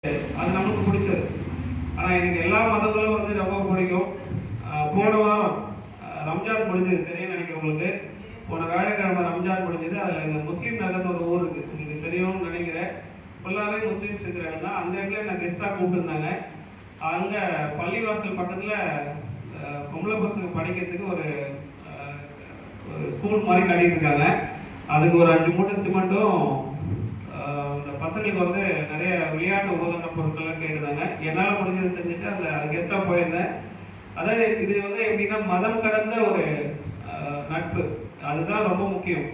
அது நமக்கு பிடிச்சது. ஆனால் எனக்கு எல்லா மதங்களும் வந்து ரொம்ப பிடிக்கும். போன வாரம் ரம்ஜான் முடிஞ்சது, தெரியும் நினைக்கிறேன் உங்களுக்கு. போன வியாழக்கிழமை ரம்ஜான் முடிஞ்சது. அதில் இந்த முஸ்லீம் நகர்னு ஒரு ஊர் இருக்குது, உங்களுக்கு தெரியும்னு நினைக்கிறேன். ஃபுல்லாகவே முஸ்லீம்ஸ் இருக்கிறாங்க தான். அந்த இடத்துல நான் கெஸ்ட்டாக கூப்பிட்டுருந்தாங்க. அங்கே பள்ளிவாசல் பக்கத்தில் பொம்பளை பசங்க படிக்கிறதுக்கு ஒரு ஸ்கூல் மாதிரி கட்டிட்டு இருக்காங்க. அதுக்கு ஒரு 5 மூட்டை சிமெண்ட்டும் இந்த பசங்களுக்கு வந்து நிறைய விளையாட்டு உபகரண பொருட்கள்லாம் கேட்டுருந்தாங்க. என்னால் முடிஞ்சது செஞ்சுட்டு அந்த கெஸ்ட்டாக போயிருந்தேன். அதாவது இது வந்து எப்படின்னா மதம் கடந்த ஒரு நட்பு, அதுதான் ரொம்ப முக்கியம்.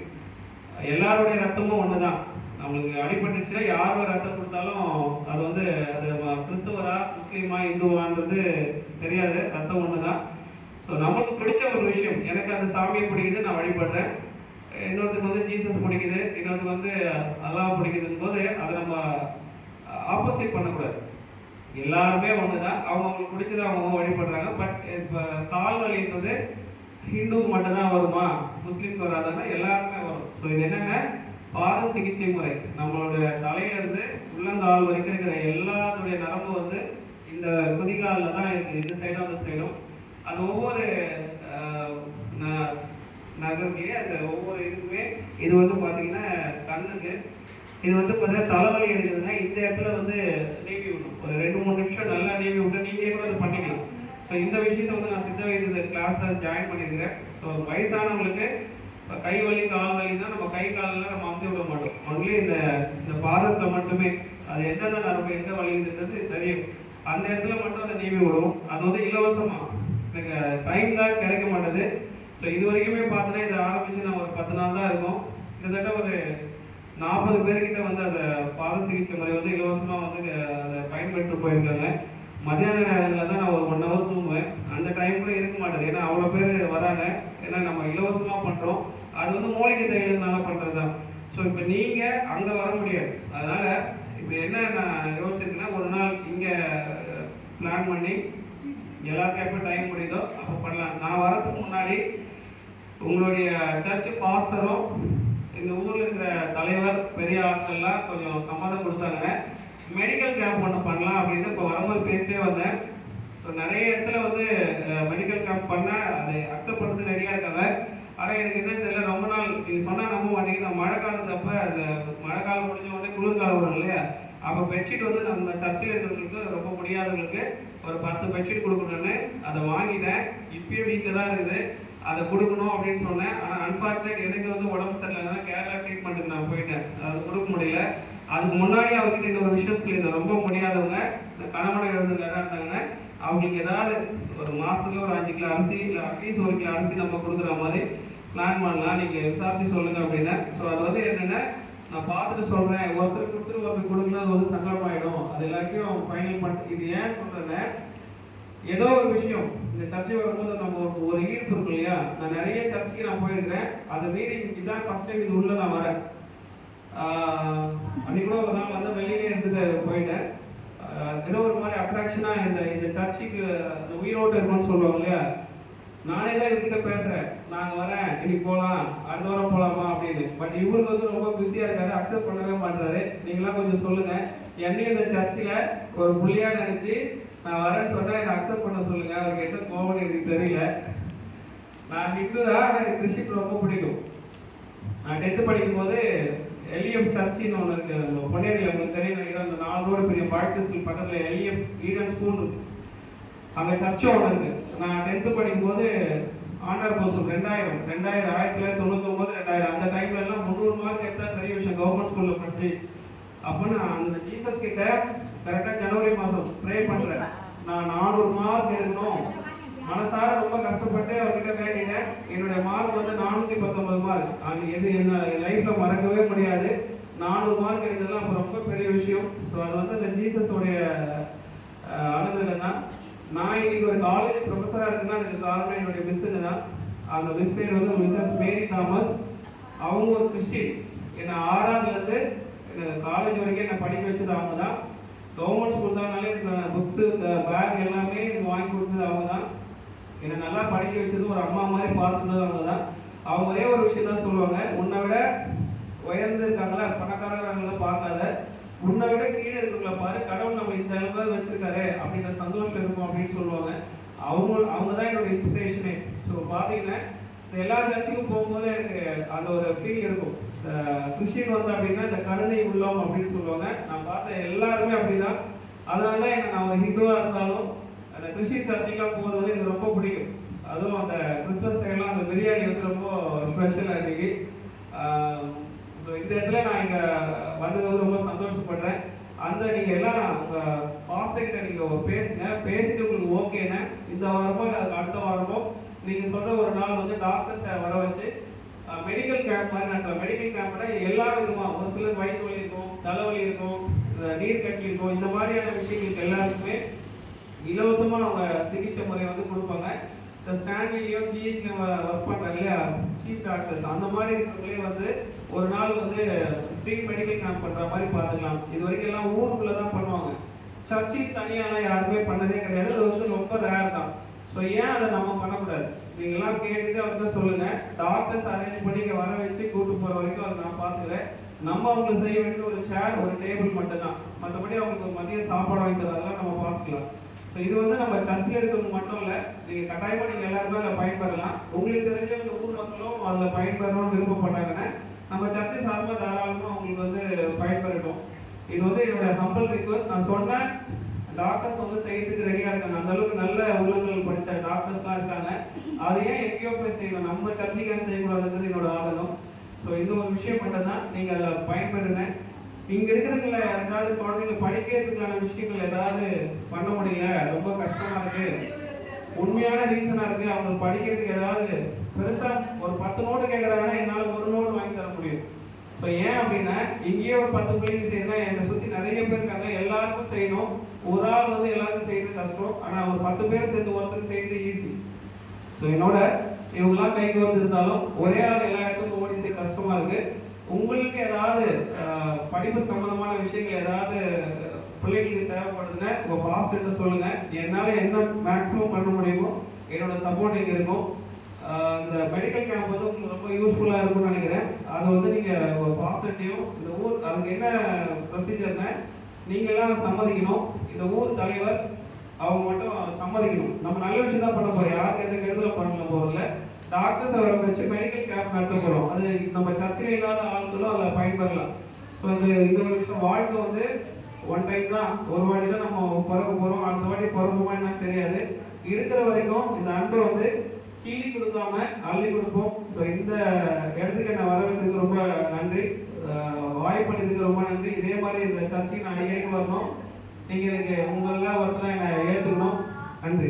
எல்லாருடைய ரத்தமும் ஒன்று தான். நம்மளுக்கு அடிபட்டுச்சுன்னா யாரோட ரத்தம் கொடுத்தாலும் அது வந்து அது கிறிஸ்துவரா முஸ்லீமா இந்துவான்றது தெரியாது, ரத்தம் ஒன்று தான். ஸோ நமக்கு பிடிச்ச ஒரு விஷயம், எனக்கு அந்த சாமியை பிடிக்குது, நான் வழிபடுறேன். இன்னொருத்துக்கு வந்து ஜீசஸ் பிடிக்குது, இன்னொருத்துக்கு வந்து அல்லாஹ் பிடிக்குதுன்னு போது அதை நம்ம ஆப்போசிட் பண்ணக்கூடாது. எல்லாருமே ஒன்று தான், அவங்களுக்கு பிடிச்சதை அவங்க வழிபடுறாங்க. பட் இப்போ கால் வலின்றது ஹிந்துக்கு மட்டும்தான் வருமா, முஸ்லீம்க்கு வராதுன்னா எல்லாருமே வரும். ஸோ இது என்னென்ன பாத சிகிச்சை முறை, நம்மளோட தலையிலிருந்து உள்ளங்கால் வரைக்கும் இருக்கிற எல்லாத்துடைய நரம்பு வந்து இந்த குதிகாலில் தான் இருக்குது, இந்த சைடும் அந்த சைடும். அது ஒவ்வொரு நகர்லையே அந்த ஒவ்வொரு இதுக்குமே இது வந்து பார்த்தீங்கன்னா கண்ணுக்கு இது வந்து பார்த்தீங்கன்னா தலைவலி எடுக்குதுன்னா இந்த இடத்துல வந்து நீவி விடணும். ஒரு 2-3 நிமிஷம் நல்லா நீவி விட்டு நீங்களே கூட அதை பண்ணிக்கலாம். ஸோ இந்த விஷயத்தை வந்து நான் சித்த வைத்திய கிளாஸில் ஜாயின் பண்ணியிருக்கிறேன். ஸோ வயசானவங்களுக்கு இப்போ கை வலி கால் வலின்னா நம்ம கை காலெல்லாம் நம்ம அமுத்தி விட மாட்டோம். ஒன்லி இந்த பாதத்தில் மட்டுமே அது எந்தெந்த நரம்பு எந்த வலின்றது தெரியும். அந்த இடத்துல மட்டும் அதை நீவி விடுவோம். அது வந்து இலவசமாக, எனக்கு டைம் தான் கிடைக்க மாட்டேது. ஸோ இது வரைக்குமே பார்த்தோன்னா இதை ஆரம்பித்து நான் ஒரு 10 நாள் தான் இருக்கும். கிட்டத்தட்ட ஒரு 40 பேர்கிட்ட வந்து அந்த பாத சிகிச்சை முறை வந்து இலவசமாக வந்து அதை பயன்பெற்று போயிருக்காங்க. மத்தியான நேரங்களில் தான் நான் ஒரு 1 ஹவர் தூங்குவேன். அந்த டைம் கூட இருக்க மாட்டேது, ஏன்னா அவ்வளோ பேர் வராங்க. ஏன்னா நம்ம இலவசமாக பண்ணுறோம், அது வந்து மூலிகை தைலத்தினால பண்ணுறது தான். ஸோ இப்போ நீங்கள் அங்கே வர முடியாது. அதனால் இப்போ என்ன நான் யோசிச்சிருக்கேன்னா, ஒரு நாள் இங்கே பிளான் பண்ணி எல்லாருக்கும் எப்போ டைம் முடியுதோ அப்போ பண்ணலாம். நான் வரதுக்கு முன்னாடி உங்களுடைய சர்ச்சு பாஸ்டரும் இந்த ஊரில் இருக்கிற தலைவர் பெரிய ஆட்கள்லாம் கொஞ்சம் சம்மதம் கொடுத்தாங்க. மெடிக்கல் கேம்ப் ஒன்று பண்ணலாம் அப்படின்னு இப்போ வரும்போது பேசிட்டே வந்தேன். ஸோ நிறைய இடத்துல வந்து மெடிக்கல் கேம்ப் பண்ணால் அதை அக்செப்ட் பண்ணுறது ரெடியாக இருக்காங்க. ஆனால் எனக்கு என்னன்னு தெரியல, ரொம்ப நாள் நீங்கள் சொன்னால் நம்ப மாட்டேங்குது. நான் மழை காலத்தப்போ அந்த மழை காலம் முடிஞ்ச உடனே குளிர்காலம் வரும் இல்லையா, அப்போ பெட்ஷீட் வந்து நம்ம சர்ச்சில் இருக்கிறவங்களுக்கு ரொம்ப முடியாதவங்களுக்கு ஒரு 10 பெட்ஷீட் கொடுக்கணும்னு அதை வாங்கிட்டேன். இப்பயும் வீட்டில் தான் இருக்குது, அதை கொடுக்கணும் அப்படின்னு சொன்னேன். ஆனால் அன்ஃபார்ச்சுனேட் எனக்கு வந்து உடம்பு சரியில்லைன்னா கேரளா ட்ரீட்மெண்ட்டுக்கு நான் போயிட்டேன், அது கொடுக்க முடியல. அதுக்கு முன்னாடி அவர்கிட்ட இன்னொரு விஷயம் சொல்லியிருந்தேன், ரொம்ப முடியாதவங்க இந்த கணவனை எழுதுக்காராக இருந்தாங்கன்னா அவங்களுக்கு ஏதாவது ஒரு மாதத்துல ஒரு 5 கிலோ அரிசி இல்லை அட்லீஸ்ட் 1 கிலோ அரிசி நம்ம கொடுக்குற மாதிரி பிளான் பண்ணலாம், நீங்கள் விசாரிச்சு சொல்லுங்கள் அப்படின்னா. ஸோ அது வந்து என்னென்னா, நான் பார்த்துட்டு சொல்கிறேன், ஒருத்தர் கொடுத்துட்டு ஒருத்தர் கொடுக்கலாம், அது வந்து சங்கடமாயிடும். அது எல்லாத்தையும் ஃபைனல் பண்ணிட்டு இது ஏன் சொல்கிறேன்னா, ஏதோ ஒரு விஷயம் இந்த சர்ச்சை வரும்போது நம்ம ஒரு ஈர்ப்பு இருக்கும் இல்லையா. நான் நிறைய சர்ச்சுக்கு நான் போயிருக்கிறேன், அதை மீறி இதுதான் ஃபர்ஸ்ட் டைம் இது உள்ள நான் வரேன். அன்னைக்கு கூட ஒரு நாள் வந்து வெளியிலே இருந்துட்டு போயிட்டேன். ஏதோ ஒரு மாதிரி அட்ராக்ஷனாக இந்த சர்ச்சுக்கு அந்த உயிரோட்டம் இருக்குன்னு சொல்லுவாங்க இல்லையா. நானே தான் இவர்கிட்ட பேசுகிறேன், நாங்கள் வரேன், இன்னைக்கு போகலாம், அடுத்த வாரம் போகலாமா அப்படின்னு. பட் இவருக்கு வந்து ரொம்ப பிஸியாக இருக்காரு, அக்செப்ட் பண்ணவே மாட்டாரு. நீங்களாம் கொஞ்சம் சொல்லுங்கள், என்னையும் இந்த சர்ச்சில் ஒரு புள்ளியாக நினச்சி நான் வரேன்னு சொன்னால் என்னை அக்செப்ட் பண்ண சொல்லுங்கள். அவருக்கு என்ன கோவம்னு எனக்கு தெரியல. நான் ஹிந்து தான், எனக்கு கிறிஸ்டின் ரொம்ப பிடிக்கும். நான் 10th படிக்கும்போது எல்இஎஃப் சர்ச்சின்னு ஒன்று இருக்குது பொன்னேரியில், உங்களுக்கு தெரியும். அந்த 4 ரோடு பெரிய பாய்ஸ் ஸ்கூல் பக்கத்தில் எல்இஎஃப் ஈடன் ஸ்கூல் இருக்குது, அங்கே சர்ச்சும் ஒன்று இருக்குது. நான் 10th படிக்கும்போது ஆண்டர் போஸ்ட் 1999 அந்த டைம்ல எல்லாம் 300 மார்க் எடுத்தால் பெரிய விஷயம், கவர்மெண்ட் ஸ்கூலில் படிச்சு. அப்போ நான் அந்த ஜீசஸ் கிட்ட கரெக்டாக ஜனவரி மாதம் ப்ரே பண்ணுறேன், நான் 400 மார்க் எடுக்கணும் மனசார ரொம்ப கஷ்டப்பட்டு அவர்கிட்ட கேட்டீங்க. என்னுடைய மார்க் வந்து 419 மார்க். அது எது என்ன லைஃப்ல மறக்கவே முடியாது. 400 மார்க் எடுத்ததுலாம் அப்போ ரொம்ப பெரிய விஷயம். ஸோ அது வந்து அந்த ஜீசஸோடைய அனுகிரகம் தான். நான் இன்னைக்கு ஒரு காலேஜ் ப்ரொஃபஸராக இருக்குன்னா அதுக்கு காரணம் என்னுடைய மிஸ்ஸுங்க தான். அந்த மிஸ் பேர் வந்து மிஸ்ஸஸ் மேரி தாமஸ். அவங்க ஒரு கிறிஸ்டின். என்னை 6ஆவதுலேருந்து காலேஜ் வரைக்கும் என்னை படிக்க வச்சது அவங்க தான். கவர்மெண்ட் ஸ்கூல் தானாலே புக்ஸு பேக் எல்லாமே வாங்கி கொடுத்தது அவங்க தான். என்னை நல்லா படிக்க வச்சது, ஒரு அம்மா மாதிரி பார்த்துனது அவங்க தான். அவங்க ஒரே ஒரு விஷயம் தான் சொல்லுவாங்க, உன்னை விட உயர்ந்து இருக்காங்களா பணக்காரங்களை பார்க்காத, உன்னை விட கீழே இருக்கிறவங்கள பாரு, கடவுள் நம்ம இந்த அளவுக்கு வச்சிருக்காரு அப்படின்ற சந்தோஷம் இருக்கும் அப்படின்னு சொல்லுவாங்க. அவங்க தான் என்னோட இன்ஸ்பிரேஷனே. ஸோ பார்த்தீங்கன்னா எல்லா சர்ச்சுக்கும் போகும்போது எனக்கு அந்த ஒரு ஃபீல் இருக்கும். கிறிஸ்டின் வந்து அப்படின்னா இந்த கருணை உள்ளம் அப்படின்னு சொல்லுவாங்க. நான் பார்த்த எல்லாருமே அப்படிதான். அதனால தான் எனக்கு நான் ஒரு ஹிந்துவாக இருந்தாலும் அந்த கிறிஸ்டின் சர்ச்சுக்கெலாம் போகிறது வந்து எனக்கு ரொம்ப பிடிக்கும். அதுவும் அந்த கிறிஸ்மஸ் டைம்லாம் அந்த பிரியாணி வந்து ரொம்ப ஸ்பெஷல் அன்றைக்கி. ஸோ இந்த இடத்துல நான் இங்கே வந்தது வந்து ரொம்ப சந்தோஷப்படுறேன். அந்த நீங்கள் எல்லாம் உங்கள் பாஸ்டர்கிட்ட நீங்கள் பேசிட்டு உங்களுக்கு ஓகேன்னா இந்த வாரமோ இல்லை அதுக்கு அடுத்த வாரமோ நீங்கள் சொல்கிற ஒரு நாள் வந்து டாக்டர்ஸை வர வச்சு மெடிக்கல் கேம்ப் மாதிரி நடத்தலாம். மெடிக்கல் கேம்ப்னா எல்லா விதமாக, ஒரு சிலர் வயிற்று வலி இருக்கும், தலைவலி இருக்கும், நீர் கட்டி இருக்கும், இந்த மாதிரியான விஷயங்களுக்கு எல்லாருக்குமே இலவசமாக அவங்க சிகிச்சை முறையை வந்து கொடுப்பாங்க. இந்த ஸ்டான்லியும் ஜிஹெச்லையும் ஒர்க் பண்ணுறாங்க இல்லையா சீஃப் டாக்டர்ஸ், அந்த மாதிரி இருக்கிறவங்களே வந்து ஒரு நாள் வந்து ஃப்ரீ மெடிக்கல் கேம்ப் பண்ணுற மாதிரி பார்த்துக்கலாம். இது வரைக்கும் எல்லாம் ஊருக்குள்ளே தான் பண்ணுவாங்க. சர்ச்சுக்கு தனியாலாம் யாருமே பண்ணதே கிடையாது. அது வந்து ரொம்ப ரேர் தான். ஸோ ஏன் அதை நம்ம பண்ணக்கூடாது? நீங்கள்லாம் கேட்டுட்டு அவர்கிட்ட சொல்லுங்கள். டாக்டர்ஸ் அரேஞ்ச் பண்ணி இங்கே வர வச்சு கூட்டு போகிற வரைக்கும் அதை நான் பார்த்துக்கிறேன். நம்ம அவங்களுக்கு செய்ய வேண்டிய ஒரு சேர், ஒரு டேபிள் மட்டும்தான். மற்றபடி அவங்களுக்கு மதிய சாப்பாடு வாங்கி தரதெல்லாம் நம்ம பார்த்துக்கலாம். ஸோ இது வந்து நம்ம சர்ச்சில் இருக்கிறது மட்டும் இல்லை, நீங்கள் கட்டாயமாக நீங்கள் எல்லாருமே அதில் பயன்பெறலாம். உங்களுக்கு தெரிஞ்சவங்க ஊர் மக்களும் அதில் பயன்பெறணும்னு விருப்பப்பட்டாங்கன்னா நம்ம சர்ச்சை சார்பாக தாராளமாக அவங்களுக்கு வந்து பயன்பெறட்டும். இது வந்து என்னோட ஹம்பிள் ரிக்வஸ்ட். நான் சொன்னேன் டாக்டர்ஸ் வந்து செய்யறதுக்கு ரெடியாக இருக்காங்க. அந்த அளவுக்கு நல்ல உள்ளங்கள் படித்த டாக்டர்ஸ்லாம் இருக்காங்க. அதை ஏன் எங்கேயோ போய் செய்யணும், நம்ம சர்ச்சைக்கு ஏன் செய்யக்கூடாதுன்றது என்னோட ஆதங்கம். ஸோ இந்த ஒரு விஷயம் மட்டும்தான். நீங்கள் அதில் பயன்பெறுங்க. இங்கே இருக்கிறதுல ஏதாவது குழந்தைங்க படிக்கிறதுக்கான விஷயங்கள் ஏதாவது பண்ண முடியல, ரொம்ப கஷ்டமாக இருக்குது, உண்மையான ரீசனாக இருக்குது, அவங்க படிக்கிறதுக்கு ஏதாவது பெருசாக ஒரு 10 நோட்டு கேட்குறாங்கன்னா என்னால் ஒரு நோட்டு வாங்கி தர முடியும். ஸோ ஏன் அப்படின்னா இங்கேயே ஒரு 10 பிள்ளைங்க செய்யணும், என்னை சுற்றி நிறைய பேர் இருக்காங்க, எல்லாருக்கும் செய்யணும். ஒரு ஆள் வந்து எல்லாருக்கும் செய்யறது கஷ்டம். ஆனால் ஒரு 10 பேர் சேர்ந்து ஒருத்தருக்கு செய்யறது ஈஸி. ஸோ என்னோட இவங்கெல்லாம் கைக்கு வந்து இருந்தாலும் ஒரே ஆள் எல்லா இடத்துக்கும் ஓடி செய்ய கஷ்டமா இருக்கு. உங்களுக்கு ஏதாவது படிப்பு சம்பந்தமான விஷயங்கள் ஏதாவது பிள்ளைங்களுக்கு தேவைப்படுதுன்னா உங்கள் பாஸ்டர்கிட்ட சொல்லுங்க. என்னால் என்ன மேக்ஸிமம் பண்ண முடியுமோ என்னோட சப்போர்ட் இங்கே இருக்கும். இந்த மெடிக்கல் கேம்ப் வந்து உங்களுக்கு ரொம்ப யூஸ்ஃபுல்லாக இருக்கும்னு நினைக்கிறேன். அதை வந்து நீங்கள் உங்கள் பாஸ்டர்ட்டையும் இந்த ஊர் அதுக்கு என்ன ப்ரொசீஜர்னா நீங்கள் எல்லாம் சம்மதிக்கணும். இந்த ஊர் தலைவர் அவங்க மட்டும் சம்மதிக்கணும். நம்ம நல்ல விஷயம் தான் பண்ண போகிறோம், யாருக்கு எந்த கெடுதலும் பண்ண போகிறதில்ல. டாக்டர்ஸ் அவரை வச்சு மெடிக்கல் கேம்ப் நடத்த போகிறோம். அது நம்ம சர்ச்சையில் இல்லாத ஆட்களும் அதில் பயன்பெறலாம். ஸோ இந்த ஒரு விஷயம் வாழ்க்கை வந்து ஒன் டைம் தான், ஒரு வாட்டி தான் நம்ம பிறக்க போகிறோம். அடுத்த வாட்டி பிறப்போமா என்னன்னு தெரியாது. இருக்கிற வரைக்கும் இந்த அன்பை வந்து கீழி கொடுக்காம அள்ளி கொடுப்போம். ஸோ இந்த இடத்துக்கு என்னை வர வச்சதுக்கு ரொம்ப நன்றி. வாய்ப்பு ரொம்ப நன்றி. இதே மாதிரி இந்த சர்ச்சைக்கு நான் அடிக்கடி வரணும். நீங்கள் எனக்கு உங்களெல்லாம் ஒருத்தர் என்னை ஏற்றுக்கணும். நன்றி.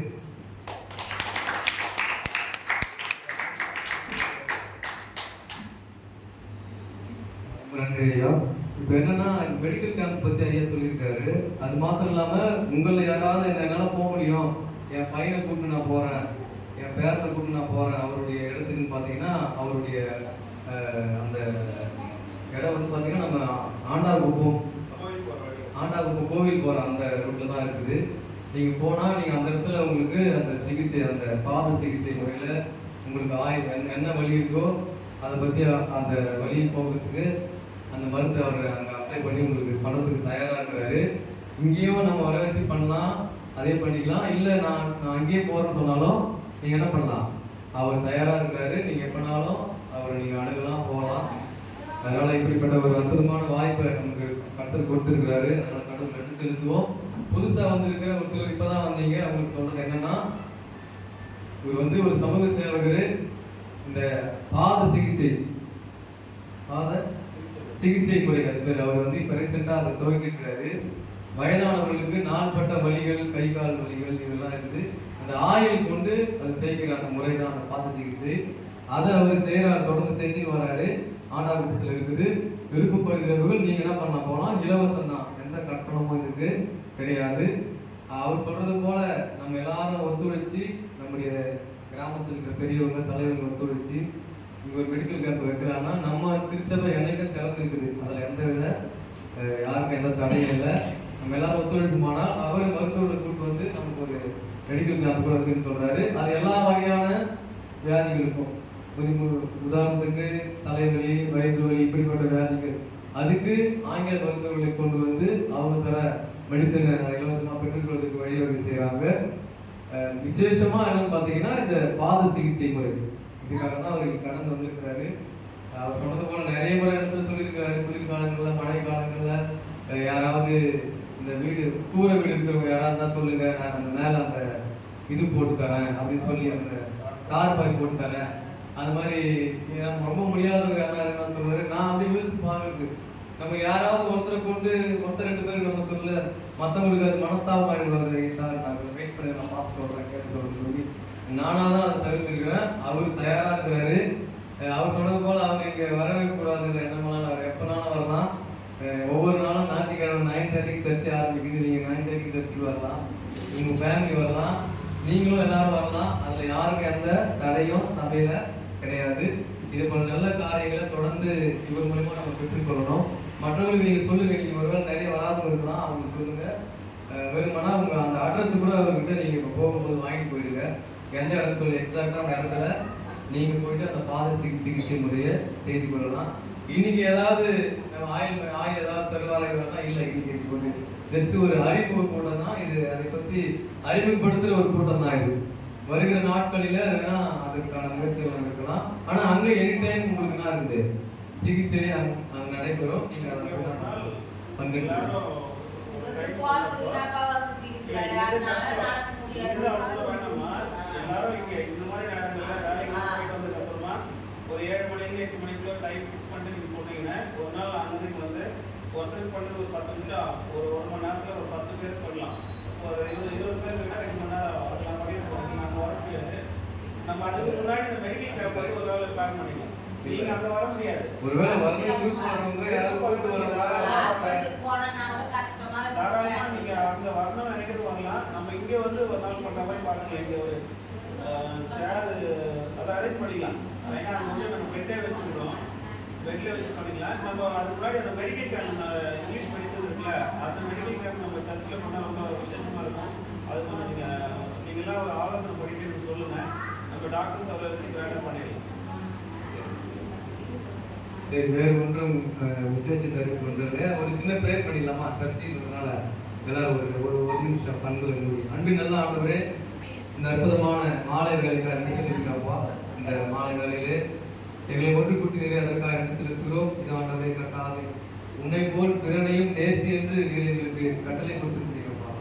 நன்றி ஐயா. இப்போ என்னன்னா மெடிக்கல் கேம்ப் பற்றி ஐயா சொல்லியிருக்காரு. அது மாத்திரம் இல்லாமல் உங்களில் யாராவது என்னால் போக முடியும், என் பையனை கூப்பிட்டு நான் போகிறேன், என் பேரனை கூப்பிட்டு நான் போகிறேன் அவருடைய இடத்துக்குன்னு பார்த்தீங்கன்னா அவருடைய அந்த இடம் வந்து பார்த்தீங்கன்னா நம்ம ஆண்டார்குப்பம் கோவில் போகிற அந்த ரூட்டில் தான் இருக்குது. நீங்கள் போனால் நீங்கள் அந்த இடத்துல உங்களுக்கு அந்த சிகிச்சை, அந்த பாத சிகிச்சை முறையில் உங்களுக்கு என்ன வலி இருக்கோ அதை பற்றி அந்த வலியை போகிறதுக்கு அந்த மருந்து அவர் அங்கே அப்ளை பண்ணி உங்களுக்கு பண்ணுறதுக்கு தயாராக இருக்கிறாரு. இங்கேயும் நம்ம வர வச்சு பண்ணலாம், அதே பண்ணிக்கலாம். இல்லை நான் அங்கேயே போகிறேன்னு சொன்னாலும் நீங்கள் என்ன பண்ணலாம், அவர் தயாராக இருக்கிறாரு. நீங்கள் எப்போனாலும் அவர் நீங்கள் அணுகலாம், போகலாம். அதனால் இப்படிப்பட்ட ஒரு அற்புதமான வாய்ப்பை நமக்கு கற்றுக் கொடுத்துருக்கிறாரு. அதனால் கடவுள் நன்றி செலுத்துவோம். புதுசாக வந்திருக்கிற ஒரு சிலர் இப்போ தான் வந்தீங்க, அவங்களுக்கு சொல்கிறது என்னென்னா, இவர் வந்து ஒரு சமூக சேவகர். இந்த பாத சிகிச்சை முறைகள் பேர் அவர் வந்து இப்போ ரீசெண்டாக அதை துவங்கியிருக்கிறாரு. வயதானவர்களுக்கு நாள்பட்ட வலிகள், கை கால் வலிகள் இதெல்லாம் இருக்குது. அந்த ஆயில் கொண்டு அது தேய்க்கிற அந்த முறை தான் அந்த பாத சிகிச்சை. அதை அவர் செய்கிறார், தொடர்ந்து செஞ்சுட்டு வர்றாரு. ஆண்டாகுப்பத்தில் இருக்குது. விருப்பப்படுகிறவர்கள் நீங்கள் என்ன பண்ணலாம், போகலாம். இலவசம் தான், எந்த கட்டணமும் இதுக்கு கிடையாது. அவர் சொல்றது போல நம்ம எல்லாரும் ஒத்துழைச்சி, நம்முடைய கிராமத்தில் இருக்கிற பெரியவங்க தலைவர்கள் ஒத்துழைச்சி இங்கே ஒரு மெடிக்கல் கேம்ப் வைக்கிறாங்கன்னா நம்ம திருச்சபை என்னைக்கும் திறந்துருக்குது. அதில் எந்த வித யாருக்கும் எந்த தடையும் இல்லை. நம்ம எல்லாரும் ஒத்துழைப்புமானால் அவர் மருத்துவர்களை கூட்டு வந்து நமக்கு ஒரு மெடிக்கல் கேம்ப் கூட இருக்குன்னு சொல்கிறாரு. அது எல்லா வகையான வியாதிகளுக்கும், உதாரணத்துக்கு தலைவலி, வயிற்று வலி, இப்படிப்பட்ட வியாதிகள், அதுக்கு ஆங்கில மருத்துவர்களை கொண்டு வந்து அவங்க தர மெடிசனை இலவசமாக பெற்றுக்கொள்வதற்கு வழிவகை செய்கிறாங்க. விசேஷமாக என்னன்னு பார்த்தீங்கன்னா இந்த பாத சிகிச்சை முறை, இதுக்காக தான் அவர் கடந்து வந்திருக்கிறாரு. அவர் சொன்னது போல நிறைய முறை இடத்துல சொல்லியிருக்கிறாரு. குளிர்காலங்களில், மழை காலங்களில் யாராவது இந்த வீடு கூரை வீடு இருக்கிறவங்க யாராவது தான் சொல்லுங்க, நான் அந்த மேலே அந்த இது போட்டு தரேன் அப்படின்னு சொல்லி அந்த தார்பாய் போட்டு தரேன். அந்த மாதிரி ரொம்ப முடியாதவங்க யாராவது சொல்லுவாரு. நான் அப்படியே யோசிச்சு பார்க்கறது, நம்ம யாராவது ஒருத்தரை கொண்டு ஒருத்தர் 2 பேருக்கு நம்ம சொல்ல மற்றவங்களுக்கு அது மனஸ்தாபம் ஆகிடுவாங்க. சார் நாங்கள் வெயிட் பண்ணி நான் பார்த்து சொல்கிறேன் கேட்டு சொல்கிறேன் சொல்லி நானாக தான் அதை தவிர்த்துருக்கிறேன். அவர் தயாராக இருக்கிறாரு. அவர் சொன்னது போல் அவர் இங்கே வரவே கூடாதுன்னு என்னமெல்லாம் அவர் எப்போனாலும் வரலாம். ஒவ்வொரு நாளும் ஞாயிற்றுக்கிழமை 9:30 சர்ச்சு ஆரம்பிக்குது. நீங்கள் 9:30 சர்ச்சுக்கு வரலாம், உங்கள் ஃபேமிலி வரலாம், நீங்களும் எல்லாரும் வரலாம். அதில் யாருக்கும் எந்த தடையும் சபையில் கிடையாது. இது போல நல்ல காரியங்களை தொடர்ந்து இவர் மூலமா நம்ம பெற்றுக்கொள்ளணும். மற்றவங்களுக்கு நீங்கள் சொல்லுங்கள், நீங்கள் ஒருவேளை நிறைய வராதவங்க இருக்கலாம், அவங்க சொல்லுங்கள். வேணுமானா உங்கள் அந்த அட்ரஸ் கூட அவர்கிட்ட நீங்கள் இப்போ போகும்போது வாங்கிட்டு போயிடுங்க. எந்த இடத்துல சொல்லி எக்ஸாக்டாக அந்த இடத்துல நீங்கள் போயிட்டு அந்த பாத சிகிச்சை முறையை செய்து கொள்ளலாம். இன்னைக்கு ஏதாவது ஆயில் ஏதாவது தருவாரா இல்லை. இன்னைக்கு போட்டு ஜஸ்ட் ஒரு அறிமுக கூட்டம் தான் இது. அதை பற்றி அறிமுகப்படுத்துகிற ஒரு கூட்டம் தான் இது. வருகிற நாட்களில் வேணா அதுக்கான முயற்சிகள் இருக்கலாம். ஆனால் அங்கே எனி டைம் உங்களுக்கு என்ன இருக்குது, சிகிச்சை அங்கே நடைபெறும். நீங்கள் அதை பங்கெடுக்கலாம். ஒரு 7 மணிக்கு 8 மணிக்குள்ள டைம் ஃபிக்ஸ் பண்ணிட்டு நீங்கள் சொன்னீங்கன்னா ஒரு நாள் அங்கேருந்து வந்து ஒருத்தருக்கு பண்ணுறது ஒரு 10 நிமிஷம், ஒரு 1 மணி நேரத்தில் ஒரு 10 பேர் பண்ணலாம். ஒரு 20 பேர் கிட்ட 2 மணி நேரம் அதெல்லாம் பண்ணிட்டு நாங்கள் வர முடியாது. நம்ம அதுக்கு முன்னாடி இந்த மெடிக்கல் கேம்ப் போய் ஒரு வேலை பிளான் பண்ணிக்கலாம். நீங்கள் அங்கே வர முடியாது. ஒருவேளை வரவங்க யாராவது போயிட்டு தாராளமாக நீங்கள் அங்கே வரணும்னு நினைக்கிறது வரலாம். நம்ம இங்கே வந்து ஒரு நாள் பண்ணுற மாதிரி பார்க்கலாம். இங்கே ஒரு சேர் அதை அரேஞ்ச் பண்ணிக்கலாம். ஏன்னா அது வந்து நம்ம பெட்டே வச்சுருக்கோம், பெட்டில் வச்சு பண்ணிக்கலாம். நம்ம அதுக்கு முன்னாடி அந்த மெடிக்கல் கேம்ப் இங்கிலீஷ் மெடிசன் இருக்குல்ல, அந்த மெடிக்கல் கேம்ப் நம்ம சர்ச்சில் பண்ணால் ரொம்ப விசேஷமாக இருக்கும். அது கொஞ்சம் நீங்கள்லாம் ஒரு ஆலோசனை படிக்கிறது சொல்லுங்கள். நம்ம டாக்டர்ஸ் அவரை வச்சு கிராண்டாக பண்ணிடலாம். சரி, வேறு ஒன்றும் விசேஷ தரிப்பு பண்ணுறது ஒரு சின்ன ப்ரேயர் பண்ணிடலாமா? சர்ச்சைன்றதுனால எல்லாரும் ஒரு நிமிஷம் பண்புல அன்பின் நல்ல ஆண்டவரே, இந்த அற்புதமான மாலை வேலைக்காக என்ன சொல்லியிருக்கிறோம்ப்பா. இந்த மாலை வேலையிலே எங்களை ஒன்று கூட்டினீரே, அதற்காக என்ன செலுத்துகிறோம். இது ஆண்டவரே கட்டாவே உன்னை போல் பிறனையும் நேசி என்று நீர் எங்களுக்கு கட்டளை கொடுத்துருக்கிறீங்கப்பா.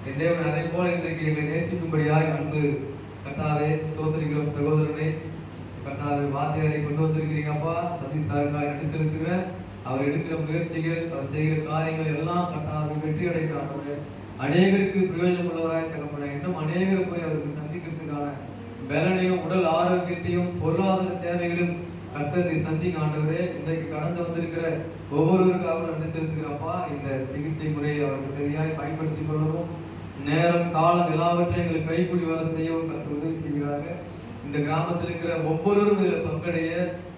என் தேவன் அதை போல இன்றைக்கு எங்களை நேசிக்கும்படியாக அன்பு கட்டாவே சோதரிக்கிறோம். சகோதரனை கட்டாவே வாத்தியாரை கொண்டு வந்திருக்கிறீங்கப்பா. சதீஷ் சாருக்காக நன்றி செலுத்துகிறேன். அவர் எடுக்கிற முயற்சிகள், அவர் செய்கிற காரியங்கள் எல்லாம் கட்டாவே வெற்றி அடைக்கிறாங்க. அநேகருக்கு பிரயோஜனம் உள்ளவராக தகப்பட இன்னும் அநேகர் போய் அவருக்கு சந்திக்கிறதுக்கான பலனையும் உடல் ஆரோக்கியத்தையும் பொருளாதார தேவைகளும் கர்த்தரை சந்திக்க ஆண்டவரே. இன்றைக்கு கடந்து வந்திருக்கிற ஒவ்வொருவருக்காக நன்றி செலுத்துகிறப்பா. இந்த சிகிச்சை முறையை அவருக்கு சரியாய் பயன்படுத்திக் கொள்ளவும், நேரம் காலம் எல்லாவற்றையும் எங்களுக்கு கைக்கூடி வர செய்யவும் கர்த்தர் உதவி செய்கிறாங்க. இந்த கிராமத்தில் இருக்கிற ஒவ்வொருவரும் இதில் பங்கடைய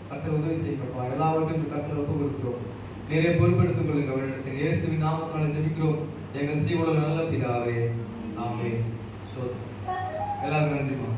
கர்த்தர் உதவி செய்யப்பா. எல்லாவற்றையும் கர்த்தர் ஒப்பு கொடுக்கிறோம். நிறைய பொறுப்பெடுத்துக் கொள்ளுங்க. அவரிடத்தில் இயேசுவின் நாமத்தினால ஜெபிக்கிறோம் எங்கள் ஜீவனுள்ள நல்ல பிதாவே, ஆமென். எல்லாருக்கும் நன்றிமா.